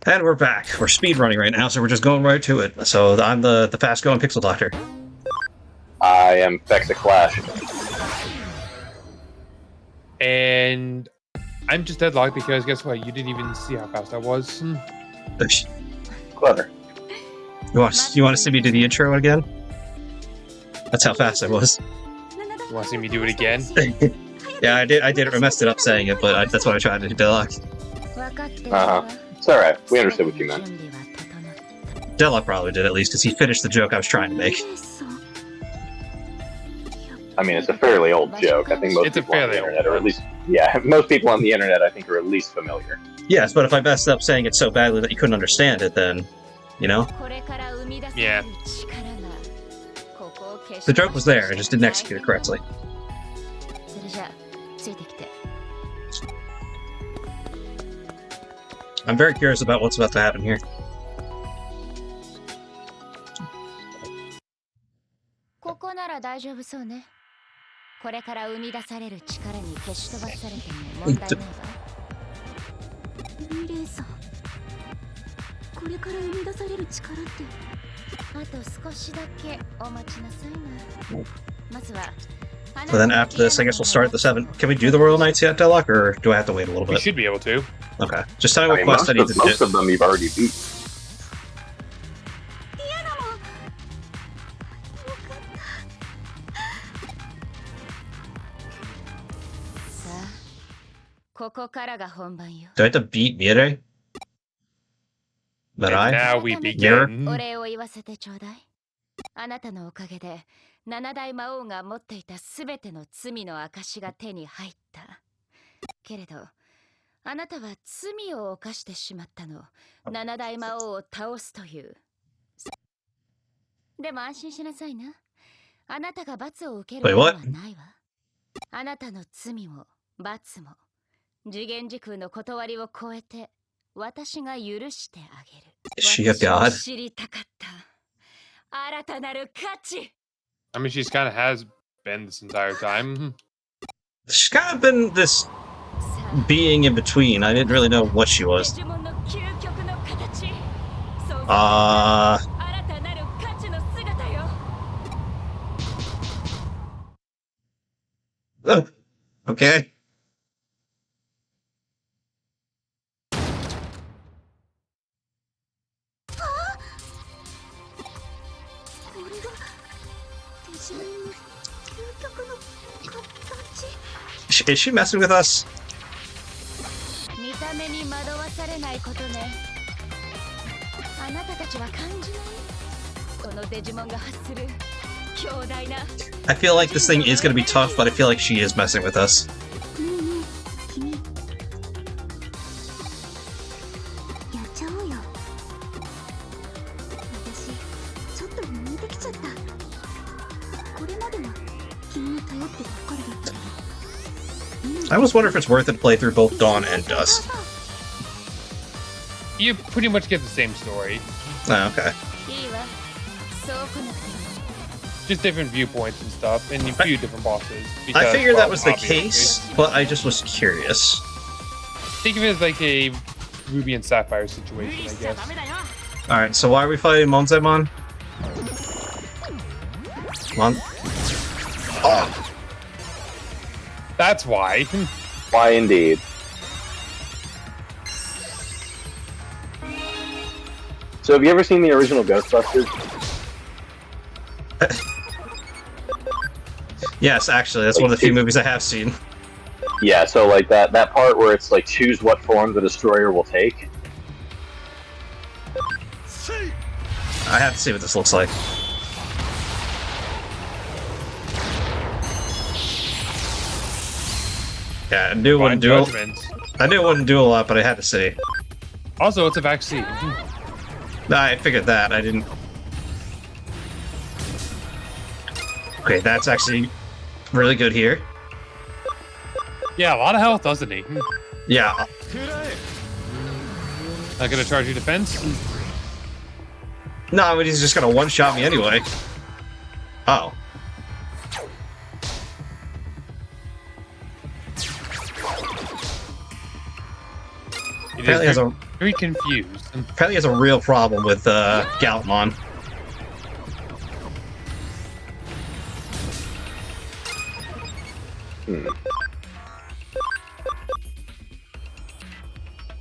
And we're back. We're speed running right now, so we're just going right to it. So I'm the fast-going Pixel Doctor. I am Fexa Clash. And I'm just deadlocked because guess what? You didn't even see how fast I was. Clever. You want to see me do the intro again? That's how fast I was. You want to see me do it again? Yeah, I did. I messed it up saying it, but that's what I tried to do. Deadlock. It's alright. We understood what you meant. Deadlock probably did at least, because he finished the joke I was trying to make. I mean, it's a fairly old joke. I think most people on the internet, or at least, yeah, most people on the internet, I think, are at least familiar. Yes, but if I messed up saying it so badly that you couldn't understand it, then, you know? Yeah. The joke was there, I just didn't execute it correctly. I'm very curious about what's about to happen here. So then after this, I guess we'll start the 7. Can we do the Royal Knights yet, Deadlock, or do I have to wait a little bit? We should be able to. Okay. Just tell me what quest I need to do. Most of them you've already beat. Do I have to beat Mire? Now we begin. あなたのおかげで七大魔王が持っていたすべての罪の証が手に入った。けれど、あなたは罪を犯してしまったの。七大魔王を倒すという。でも安心しなさいな。あなたが罰を受けることはないわ。あなたの罪も罰も次元時空の断りを超えて私が許してあげる。She a god? 知りたかった。 I mean, she's kind of has been this entire time. She's kind of been this being in between. I didn't really know what she was. Okay. Is she messing with us? I feel like this thing is going to be tough, but I feel like she is messing with us. I almost wonder if it's worth it to play through both Dawn and Dusk. You pretty much get the same story. Oh, okay. Just different viewpoints and stuff, and a few different bosses. Because, I figured that was the case, but I just was curious. Think of it as like a Ruby and Sapphire situation, I guess. Alright, so why are we fighting Monzemon? Oh! That's why. Why indeed. So have you ever seen the original Ghostbusters? Yes, actually, that's one of the few movies I have seen. Yeah, so like that part where it's like choose what form the destroyer will take. I have to see what this looks like. Yeah, I knew it wouldn't do a lot, but I had to see. Also, it's a vaccine. I figured that. I didn't. Okay, that's actually really good here. Yeah, a lot of health, doesn't he? Yeah. Not gonna charge you defense? No, I mean, he's just gonna one-shot me anyway. Oh. Apparently has a Very confused. Apparently has a real problem with Galtmon.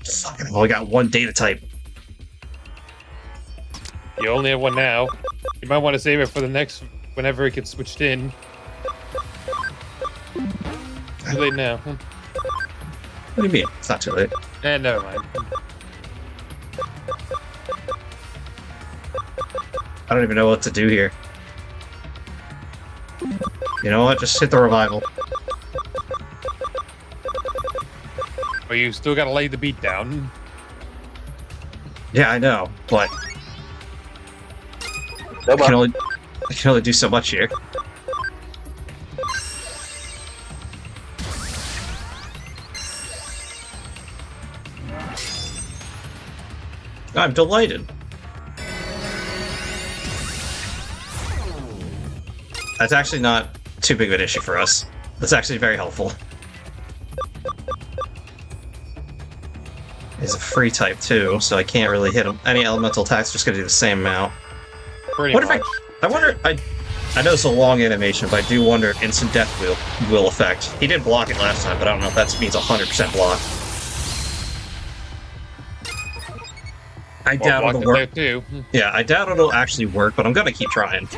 Fucking only got one data type. You only have one now. You might want to save it for the next, whenever it gets switched in. Too late now. What do you mean? It's not too late. Never mind. I don't even know what to do here. You know what? Just hit the revival. But you still gotta lay the beat down. Yeah, I know, but No I bug. can only do so much here. I'm delighted. That's actually not too big of an issue for us. That's actually very helpful. He's a free type too, so I can't really hit him. Any elemental attack's just gonna do the same amount. Pretty What much. if I wonder, I know it's a long animation, but I do wonder if instant death will affect. He did block it last time, but I don't know if that means 100% block. I doubt block it'll it work. there too. Yeah, I doubt it'll actually work, but I'm gonna keep trying.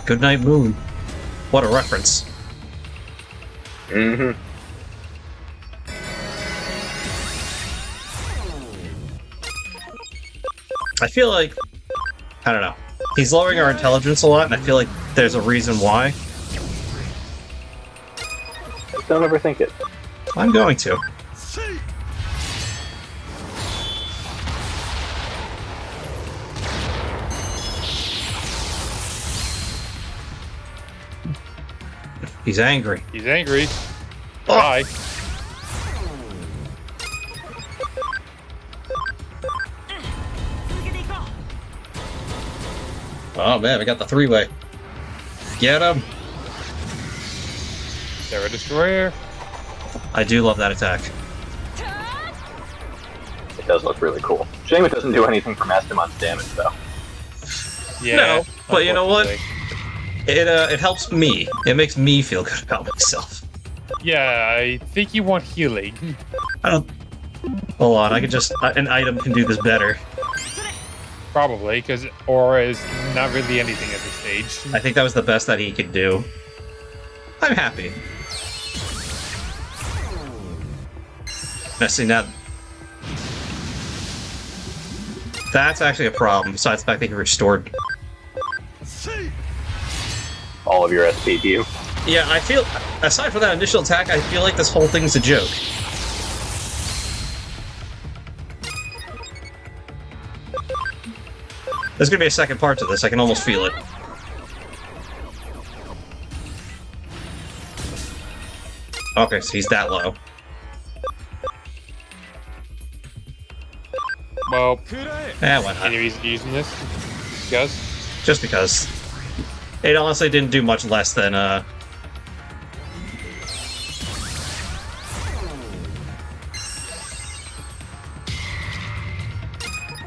Goodnight Moon. What a reference. Mm-hmm. I feel like, I don't know. He's lowering our intelligence a lot, and I feel like there's a reason why. Just don't overthink it. I'm going to. He's angry. He's angry. Oh. Bye. Oh man, we got the three-way. Get him! Sarah Destroyer. I do love that attack. It does look really cool. Shame it doesn't do anything for Mastermon's damage, though. Yeah. No, but you know what? unfortunately. It helps me. It makes me feel good about myself. Yeah, I think you want healing. I don't. Hold on, I can just an item can do this better. Probably, because Aura is not really anything at this stage. I think that was the best that he could do. I'm happy. Now see now. That's actually a problem. Besides the fact that he restored. All of your SPU. Yeah, I feel. Aside from that initial attack, I feel like this whole thing's a joke. There's gonna be a second part to this. I can almost feel it. Okay, so he's that low. Well, Eh, why not? any reason using this? Because? Just because. It honestly didn't do much less than,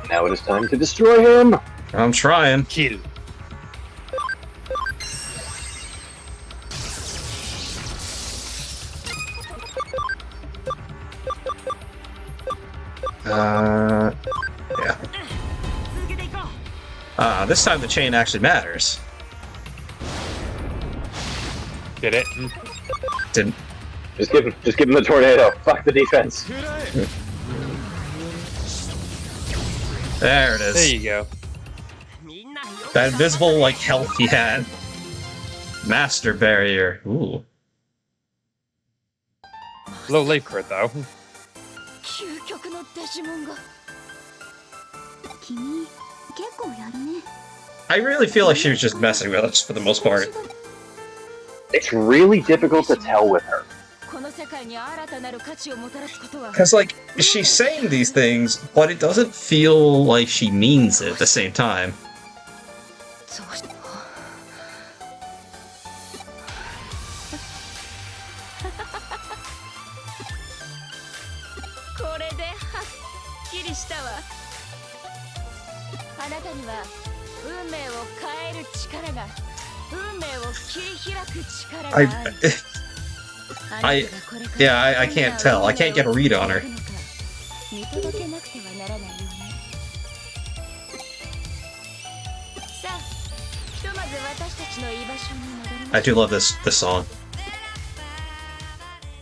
Now it is time to destroy him! I'm trying. Kill. Yeah. This time the chain actually matters. Did it? Didn't. Just give him the tornado. Fuck the defense. There it is. There you go. That invisible, like, health he had. Master barrier. Ooh. Low life crit though. 究極のデジモンが君結構やるね I really feel like she was just messing with us for the most part. It's really difficult to tell with her. この世界に新たなる価値をもたらすことは Because, like, she's saying these things, but it doesn't feel like she means it at the same time. そうしてこれではっきりしたわ。あなたには運命を変える力が、運命を切り開く力がある。I can't tell. I can't get a read on her. 見届けなくてはならないよね。さあ、ひとまず私たちの居場所に戻りましょう。 I do love this song.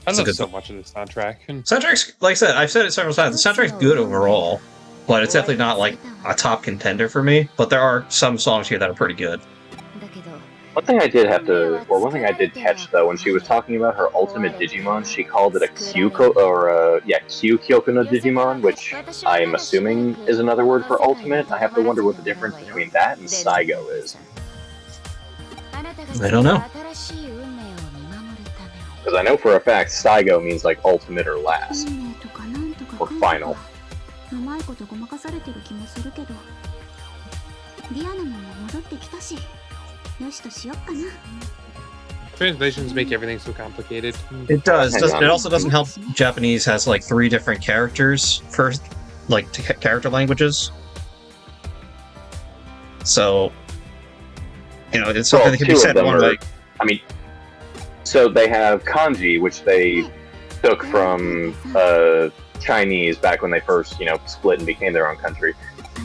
I It's a love good so song. much of the soundtrack. Soundtrack's, like I said, I've said it several times, the soundtrack's good overall, but it's definitely not like a top contender for me, but there are some songs here that are pretty good. だけど One thing I did have to, or one thing I did catch though, when she was talking about her ultimate Digimon, she called it a Q Kyoku no Digimon, which I am assuming is another word for ultimate. I have to wonder what the difference between that and Saigo is. I don't know. Because I know for a fact Saigo means like ultimate or last. Or final. うまいことごまかされてる気もするけど、ディアナモンも戻ってきたし、よしとしよっかな。 Translations make everything so complicated. It does. Hang on. It also doesn't help Japanese has like 3 different characters for like character languages. So, you know, it's something that can be 2 said of them one are, way. I mean, so they have kanji, which they took from Chinese back when they first, split and became their own country.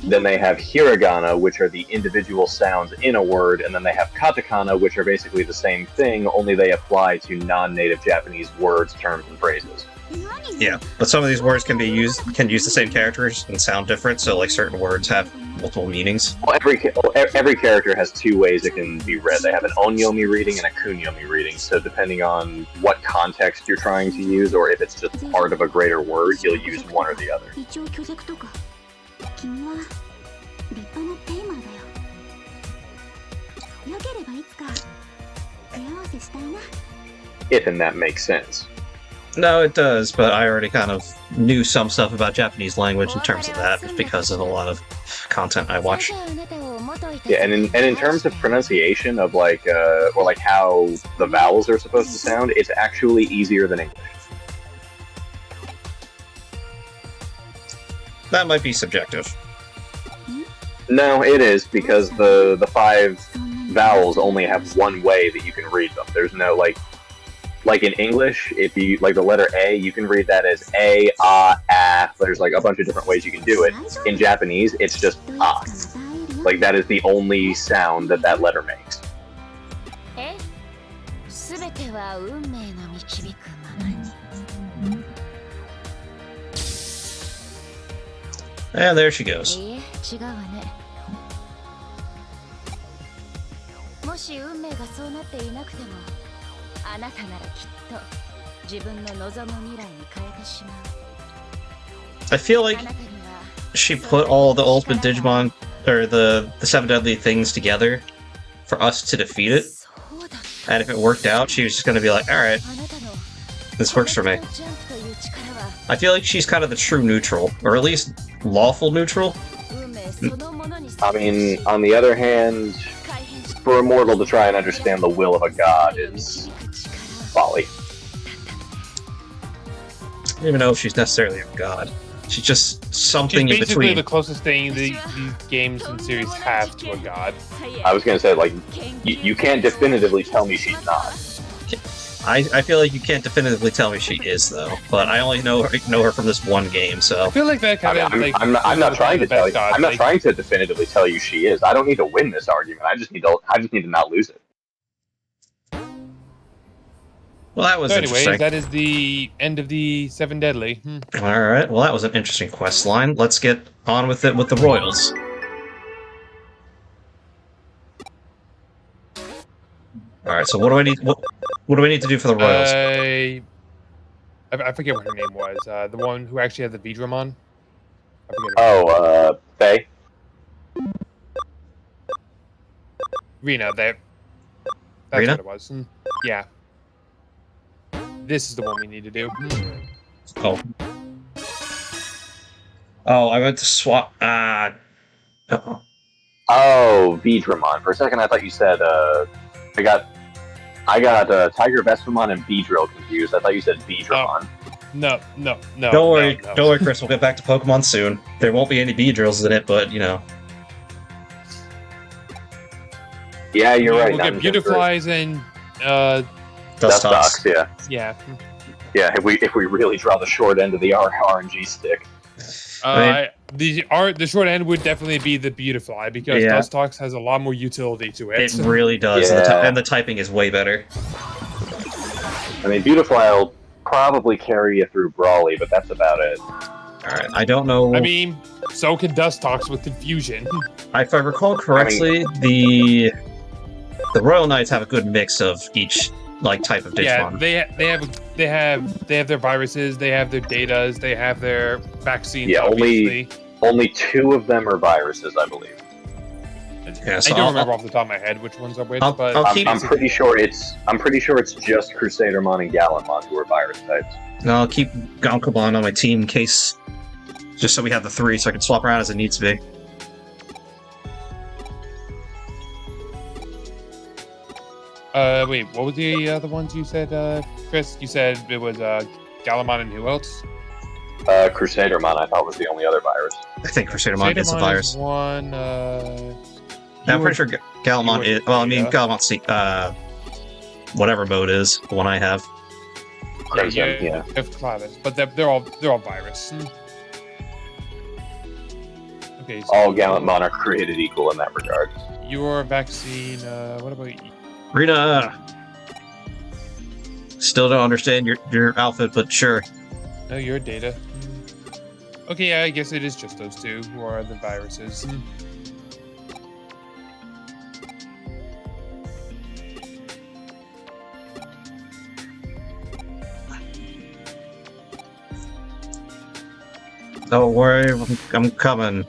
Then they have hiragana, which are the individual sounds in a word, and then they have katakana, which are basically the same thing, only they apply to non-native Japanese words, terms, and phrases. Yeah, but some of these words can use the same characters and sound different, so like certain words have multiple meanings. Well, every character has 2 ways it can be read. They have an onyomi reading and a kunyomi reading, so depending on what context you're trying to use, or if it's just part of a greater word, you'll use one or the other. 一応虚弱とか、君は立派なテーマーだよ。よければいつか手合わせしたいな。 If and that makes sense. No, it does, but I already kind of knew some stuff about Japanese language in terms of that because of a lot of content I watch. Yeah, and in terms of pronunciation of like or like how the vowels are supposed to sound, it's actually easier than English. That might be subjective. No, it is, because the 5 vowels only have one way that you can read them. There's no like in English, if you like the letter A, you can read that as A, A. There's like a bunch of different ways you can do it. In Japanese, it's just A. Like that is the only sound that letter makes. And there she goes. 違うわね。もし運命がそうなっていなくても、あなたならきっと自分の望む未来に変えてしまう。 I feel like she put all the ultimate Digimon, or the 7 deadly things together for us to defeat it. And if it worked out, she was just gonna be like, alright, this works for me. I feel like she's kind of the true neutral, or at least lawful neutral. I mean, on the other hand, for a mortal to try and understand the will of a god is folly. I don't even know if she's necessarily a god. She's just something She's in basically between. the closest thing these games and series have to a god. I was gonna say, like, you can't definitively tell me she's not. I feel like you can't definitively tell me she is, though. But I only know her from this one game, so. I feel like that kind of like. I'm not trying to tell you. I'm not trying to definitively tell you she is. I don't need to win this argument. I just need to not lose it. Well, that was So anyways, interesting. that is the end of the 7 Deadly. Alright, well, that was an interesting quest line. Let's get on with it with the Royals. Alright, so what do I need? What do I need to do for the Royals? I forget what her name was. The one who actually had the Vidramon. I forget her name. Faye? Rena, that's Rena? what it was. Yeah. This is the one we need to do. Oh. Oh, I meant to swap. Oh. Oh, Vidramon. For a second, I thought you said. I got Tiger Vespermon and Beedrill confused. I thought you said Beedramon. No. Don't worry, no. don't worry, Chris. We'll get back to Pokemon soon. There won't be any Beedrills in it, but you know. Yeah, you're right. We'll get Beautiflies and Dustox. Yeah. yeah. Yeah, if we really draw the short end of the RNG stick. The short end would definitely be the Beautifly because Yeah. Dustox has a lot more utility to it. It really does, Yeah. and the typing is way better. I mean, Beautifly will probably carry you through Brawly, but that's about it. Alright, I don't know. I mean, so can Dustox with Confusion. If I recall correctly, the Royal Knights have a good mix of each type of Digimon. Yeah, they have their viruses, they have their datas, they have their vaccines. Yeah, obviously. only 2 of them are viruses, I believe. Yeah, so I don't remember off the top of my head which ones are which, but I'm pretty sure it's just Crusadermon and Gallantmon who are virus types. I'll keep Gonkomon on my team in case, just so we have the 3, so I can swap around as it needs to be. Wait, what was the other ones you said, Chris? You said it was Galamon and who else? Crusadermon, I thought, was the only other virus. I think Crusadermon gets a Crusadermon virus. is one. I'm pretty sure Galamon is. Well, I mean, yeah. Galamon, whatever mode is the one I have. Crimson, yeah. If Clavis, but they're all virus. Okay. So All Gallantmon are created equal in that regard. your vaccine. What about you? Rita! Still don't understand your outfit, but sure. No, your data. Okay, yeah, I guess it is just those 2 who are the viruses. Don't worry, I'm coming.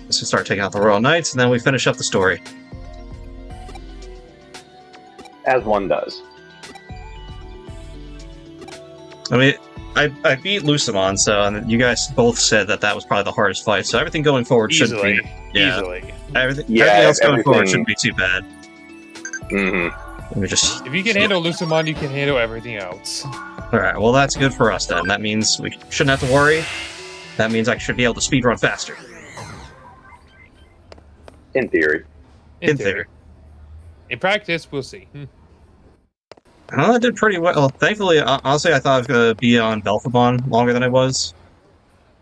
Let's just start taking out the Royal Knights, and then we finish up the story. As one does. I mean, I beat Lucimon, so and you guys both said that was probably the hardest fight. So everything going forward shouldn't be. Yeah, Easily. everything else going forward shouldn't be too bad. Mm-hmm. Let me just. If you can handle Lucimon, you can handle everything else. All right, well that's good for us then. That means we shouldn't have to worry. That means I should be able to speedrun faster. In theory. In theory. In practice, we'll see. I did pretty well. Thankfully, honestly, I thought I was going to be on Belphegor longer than I was.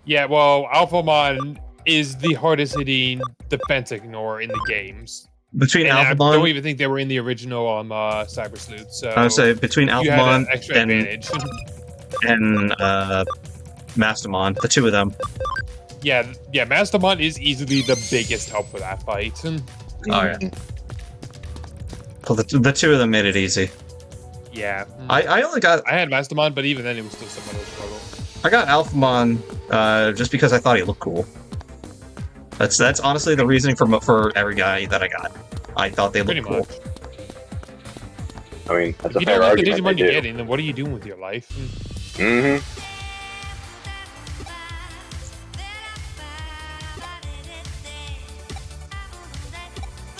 Yeah, well, Alphamon is the hardest hitting defense ignore in the games. Between And I don't Alphamon, even think they were in the original Cyber Sleuth. So I would say between you had Alphamon an extra and advantage. Mastamon, the 2 of them. yeah, Mastamon is easily the biggest help for that fight. Oh yeah. Well, the 2 of them made it easy. Yeah. I only got I had Mastamon, but even then it was still somewhat of a struggle. I got Alphamon just because I thought he looked cool. That's honestly the reasoning for every guy that I got. I thought they Pretty looked cool. much. I mean, that's If a you fair don't like the argument. Digimon you're getting, then what are you doing with your life? Mm-hmm.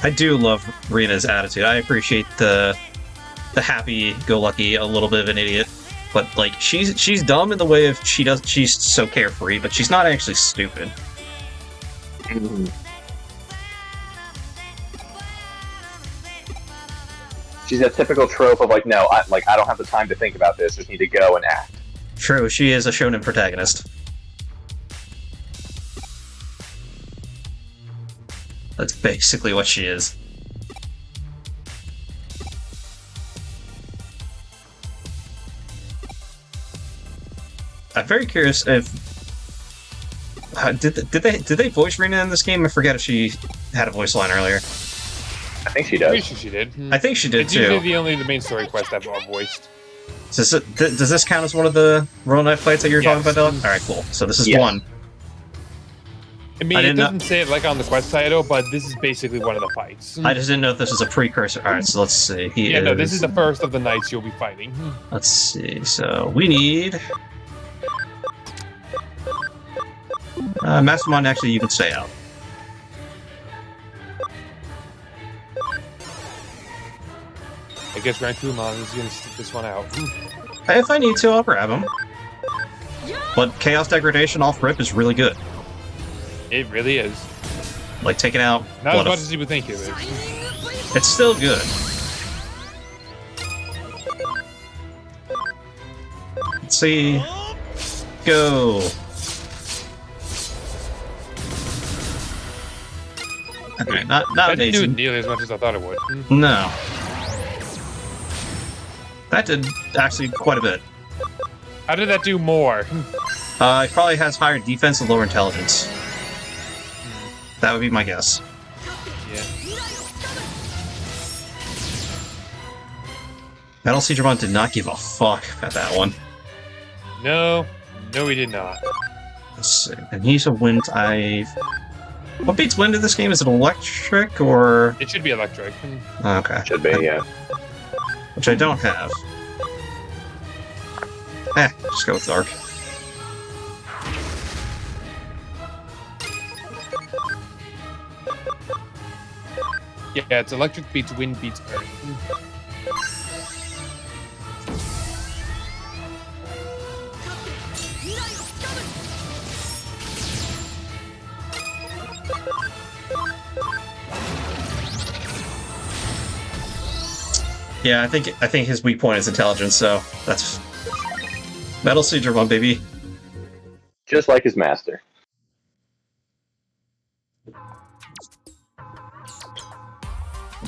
I do love Rina's attitude. I appreciate the happy-go-lucky, a little bit of an idiot, but like she's dumb in the way of she's so carefree, but she's not actually stupid. Mm-hmm. She's a typical trope of like, no, I don't have the time to think about this. Just need to go and act. True, she is a shonen protagonist. That's basically what she is. I'm very curious if did they voice Rina in this game? I forget if she had a voice line earlier. I think she Pretty does. sure she did. I think she did It's usually too. the main story quest I've voiced. Does this count as one of the Royal Knight fights that you're talking Yes. about, Dylan? All right, cool. So this is Yes. one. I mean, I it didn't know- doesn't say it like on the quest title, but this is basically one of the fights. I just didn't know if this was a precursor. All right, so let's see. No, this is the first of the knights you'll be fighting. Let's see. So we need Mastermind. Actually, you can stay out. I guess Rankumon is going to stick this one out. If I need to, I'll grab him. But Chaos Degradation off rip is really good. It really is. Like, taking out... Not as much as you would think it is. It's still good. Let's see... Go! Okay, not That didn't do it amazing. nearly as much as I thought it would. No. That did actually quite a bit. How did that do more? It probably has higher defense and lower intelligence. That would be my guess. Yeah. Metal Digimon did not give a fuck about that one. No, he did not. Let's see. And he's a wind type. What beats wind in this game? Is it electric or... It should be electric. Okay. Should be, yeah. Which I don't have. Just go with dark. Yeah, it's electric beats wind beats earth. Yeah, I think his weak point is intelligence, so that's Metal Digimon, baby. Just like his master.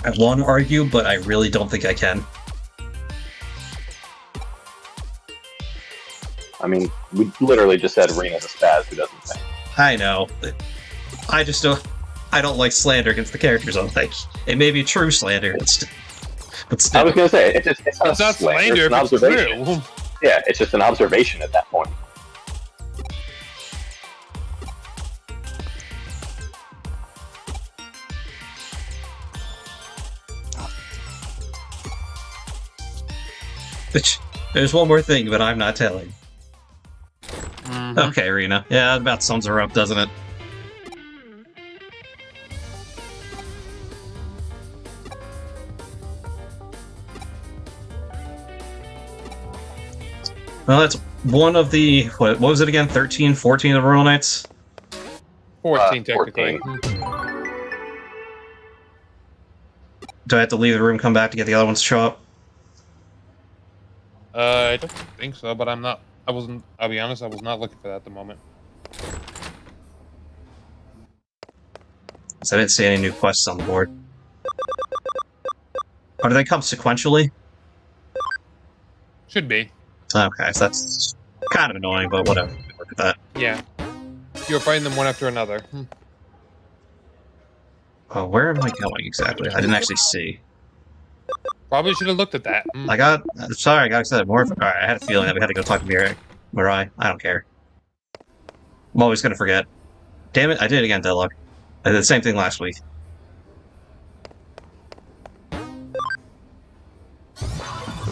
I want to argue, but I really don't think I can. I mean, we literally just said Rena's a spaz who doesn't think. I know. I just don't. I don't like slander against the characters. I don't think it may be true slander, but still. I was gonna say it's not It's not slander, slander it's an if it's observation. true. Yeah, it's just an observation at that point. There's one more thing, but I'm not telling. Mhm. Okay, Rena. Yeah, that about sums her up, doesn't it? Well, that's one of the... What was it again? 13, 14 of the Royal Knights? 14 technically. 14. Do I have to leave the room, come back to get the other ones to show up? I don't think so, but I'll be honest, I was not looking for that at the moment. 'Cause I didn't see any new quests on the board. Or do they come sequentially? Should be. Okay, so that's kind of annoying, but whatever. Look at that. Yeah. You're fighting them one after another. Oh, where am I going exactly? I didn't actually see. Probably should have looked at that. Sorry, I got excited more. Alright, I had a feeling that we had to go talk to Mirai. I don't care. I'm always gonna forget. Damn it, I did it again, Deadlock. I did the same thing last week.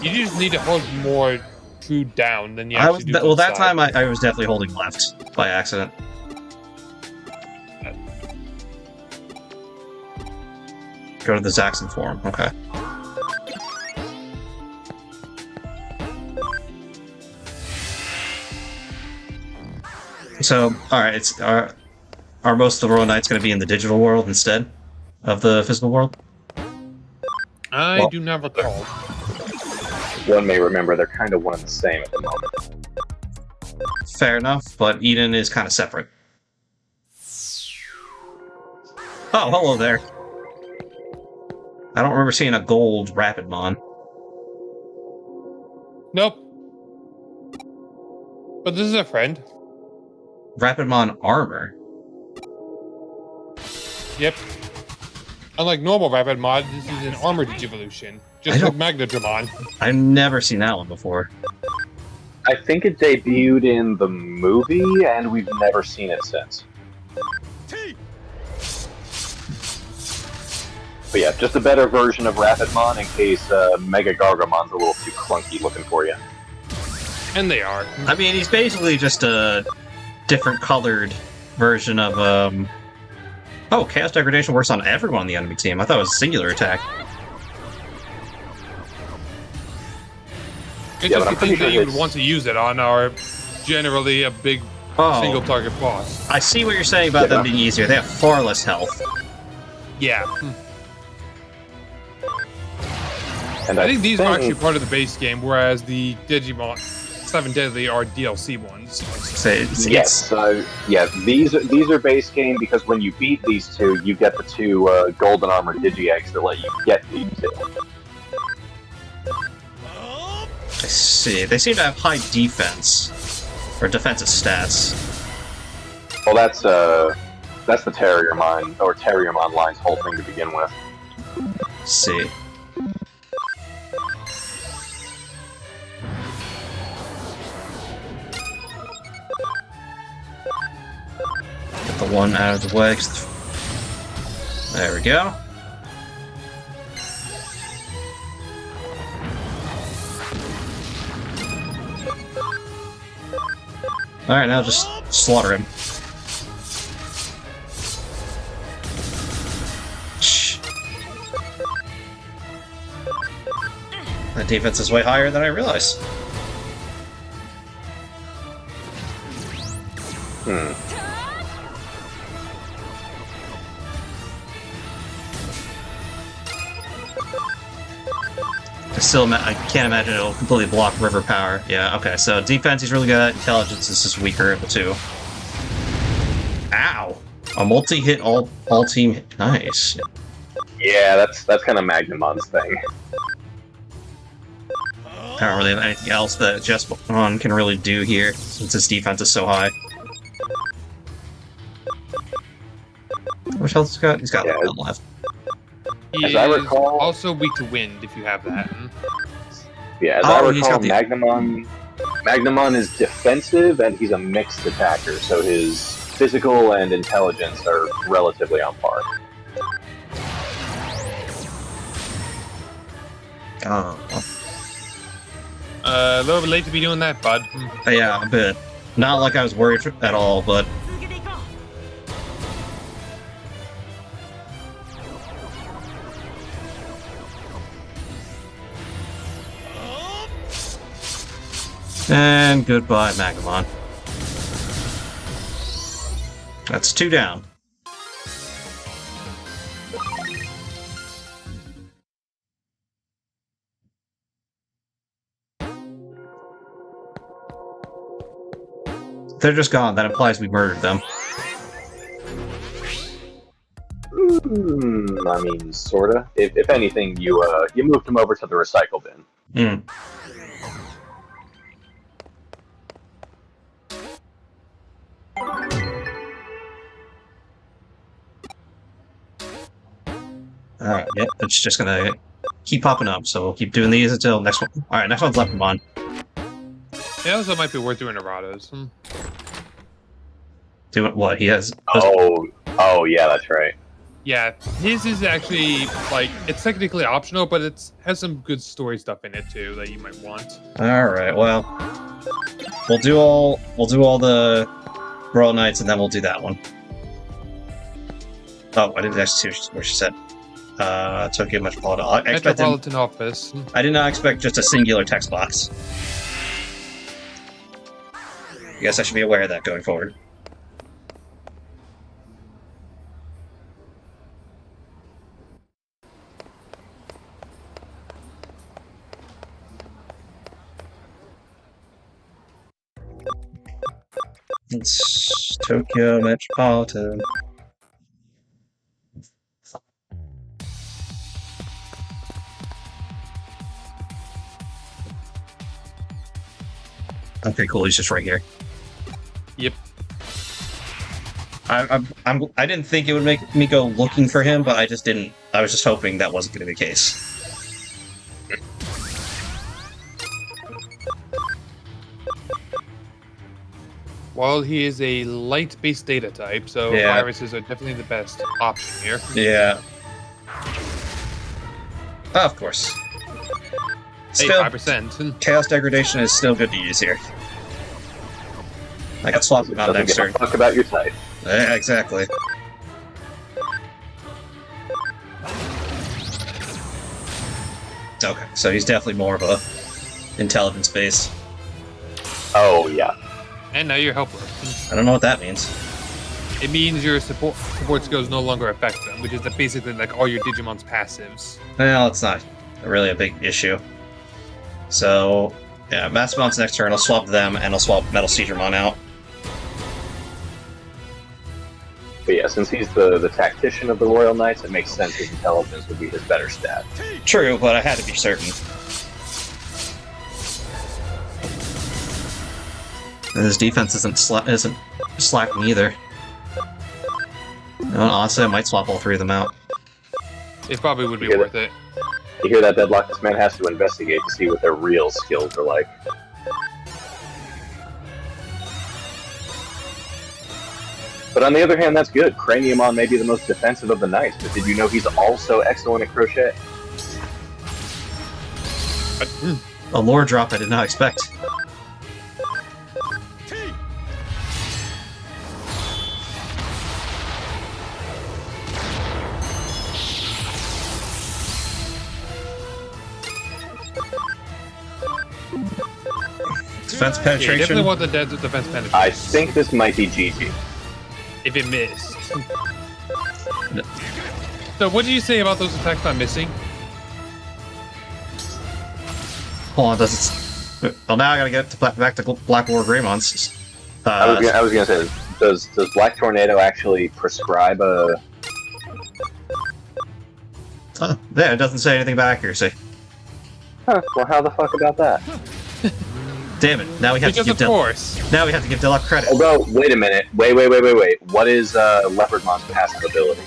You just need to hold more food down than you actually do. Well, that time I was definitely holding left by accident. Go to the Zaxxon forum. Okay. So, alright, are most of the Royal Knights going to be in the digital world instead of the physical world? I do not recall. One may remember they're kind of one and the same at the moment. Fair enough, but Eden is kind of separate. Oh, hello there. I don't remember seeing a gold Rapidmon. Nope. But this is a friend. Rapidmon armor? Yep. Unlike normal Rapid Mod, this is an armored Digivolution. Just like Magnadramon. I've never seen that one before. I think it debuted in the movie, and we've never seen it since. But yeah, just a better version of Rapidmon in case Mega Gargamon's a little too clunky looking for you. And they are. I mean, he's basically just a different colored version of, Oh, Chaos Degradation works on everyone on the enemy team. I thought it was a singular attack. It's Yeah, just but I'm the pretty things that sure you would want to use it on are generally a big single target boss. I see what you're saying about them being easier. They have far less health. Yeah. And I think these are actually part of the base game, whereas the Digimon 7 Deadly are DLC ones. Yes, yeah, these are base game because when you beat these two, you get the two golden armor Digi-Eggs that let you get these two. I see. They seem to have high defense. Or defensive stats. Well, that's the Terriermon, or Terriermon line's whole thing to begin with. Let's see. Get the one out of the way. There we go. Alright, now just slaughter him. Shh. That defense is way higher than I realized. I can't imagine it'll completely block river power. Yeah, okay, so defense he's really good at, intelligence is just weaker of the two. Ow! A multi-hit all team hit. Nice. Yeah, that's kind of Magnemon's thing. I don't really have anything else that Jessamon can really do here, since his defense is so high. How much health he's got? He's got one left. He as I is recall, also weak to wind if you have that. Yeah, as I recall, Magnemon is defensive and he's a mixed attacker, so his physical and intelligence are relatively on par. Oh. A little bit late to be doing that, bud. Yeah, a bit. Not like I was worried at all, but... And goodbye, Magnemon. That's 2 down. They're just gone. That implies we murdered them. I mean, sorta. If anything, you moved them over to the recycle bin. Alright, yep, it's just gonna keep popping up, so we'll keep doing these until next one. Alright, next one's Leopardmon. Yeah, also might be worth doing erratas. Doing what? He has... Oh, yeah, that's right. Yeah, his is actually, like, it's technically optional, but it has some good story stuff in it, too, that you might want. Alright, well... We'll do all the Royal Knights, and then we'll do that one. Oh, I didn't actually see where she said. Tokyo Metropolitan Office. I did not expect just a singular text box. I guess I should be aware of that going forward. It's Tokyo Metropolitan. Okay, cool. He's just right here. Yep. I didn't think it would make me go looking for him, but I just didn't. I was just hoping that wasn't going to be the case. Well, he is a light-based data type, so viruses are definitely the best option here. Yeah. Oh, of course. Hey, Still, 5%. Chaos Degradation is still good to use here. I can swap him out next turn. Talk about your type. Yeah, exactly. Okay, so he's definitely more of a intelligence base. Oh, yeah. And now you're helpless. I don't know what that means. It means your support skills no longer affect them, which is basically like all your Digimon's passives. Well, it's not really a big issue. So, yeah, Mastodon's next turn. I'll swap them, and I'll swap Metal Seedramon out. But yeah, since he's the tactician of the Royal Knights, it makes sense his intelligence would be his better stat. True, but I had to be certain. And his defense isn't slacking either. Honestly, I might swap all three of them out. It probably would be worth it. You hear that, Deadlock? This man has to investigate to see what their real skills are like. But on the other hand, that's good. Craniumon may be the most defensive of the Knights, but did you know he's also excellent at crochet? A lore drop I did not expect. Defense Yeah, you penetration. definitely want the defense penetration. I think this might be GG. If it missed. So what do you say about those attacks not missing? Hold on, does it... Well, now I gotta get back to Black War Greymons. I was gonna say, does Black Tornado actually prescribe a... Yeah, it doesn't say anything about accuracy. Huh, well, how the fuck about that? Damn it! Now we have Because to of give course. now we have to give Deluxe credit. Although, wait a minute. Wait. What is Leopardmon's passive ability?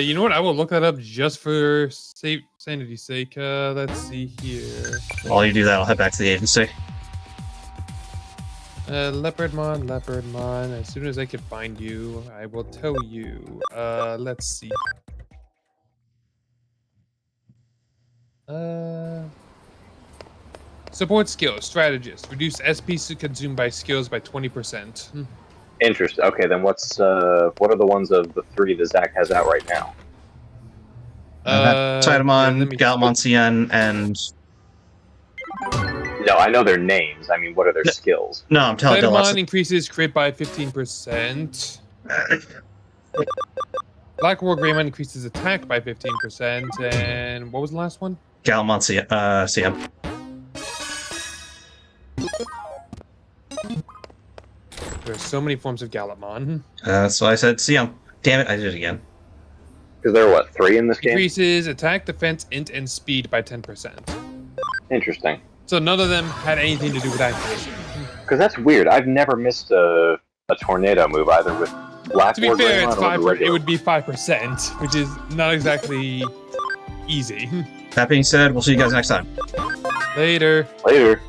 You know what? I will look that up just for sanity's sake. Let's see here. While you do that, I'll head back to the agency. Leopardmon. As soon as I can find you, I will tell you. Let's see. Support skills, strategist. Reduce SP consumed by skills by 20%. Interesting. Okay, then what are the ones of the three that Zach has out right now? Titamon, Galmon CN, and... No, I know their names. I mean, what are their skills? No, I'm telling Titamon Deluxe. increases crit by 15%. Black War Greymon increases attack by 15%. And what was the last one? Galmon CM. There's so many forms of Gallopmon. So I said CM. Damn it, I did it again. Because there are, what, 3 in this game? Increases attack, defense, int, and speed by 10%. Interesting. So none of them had anything to do with accuracy. Because that's weird. I've never missed a tornado move either with Black To be War fair, Greymon it's or the 5%, it regular. would be 5%, which is not exactly easy. That being said, we'll see you guys next time. Later. Later.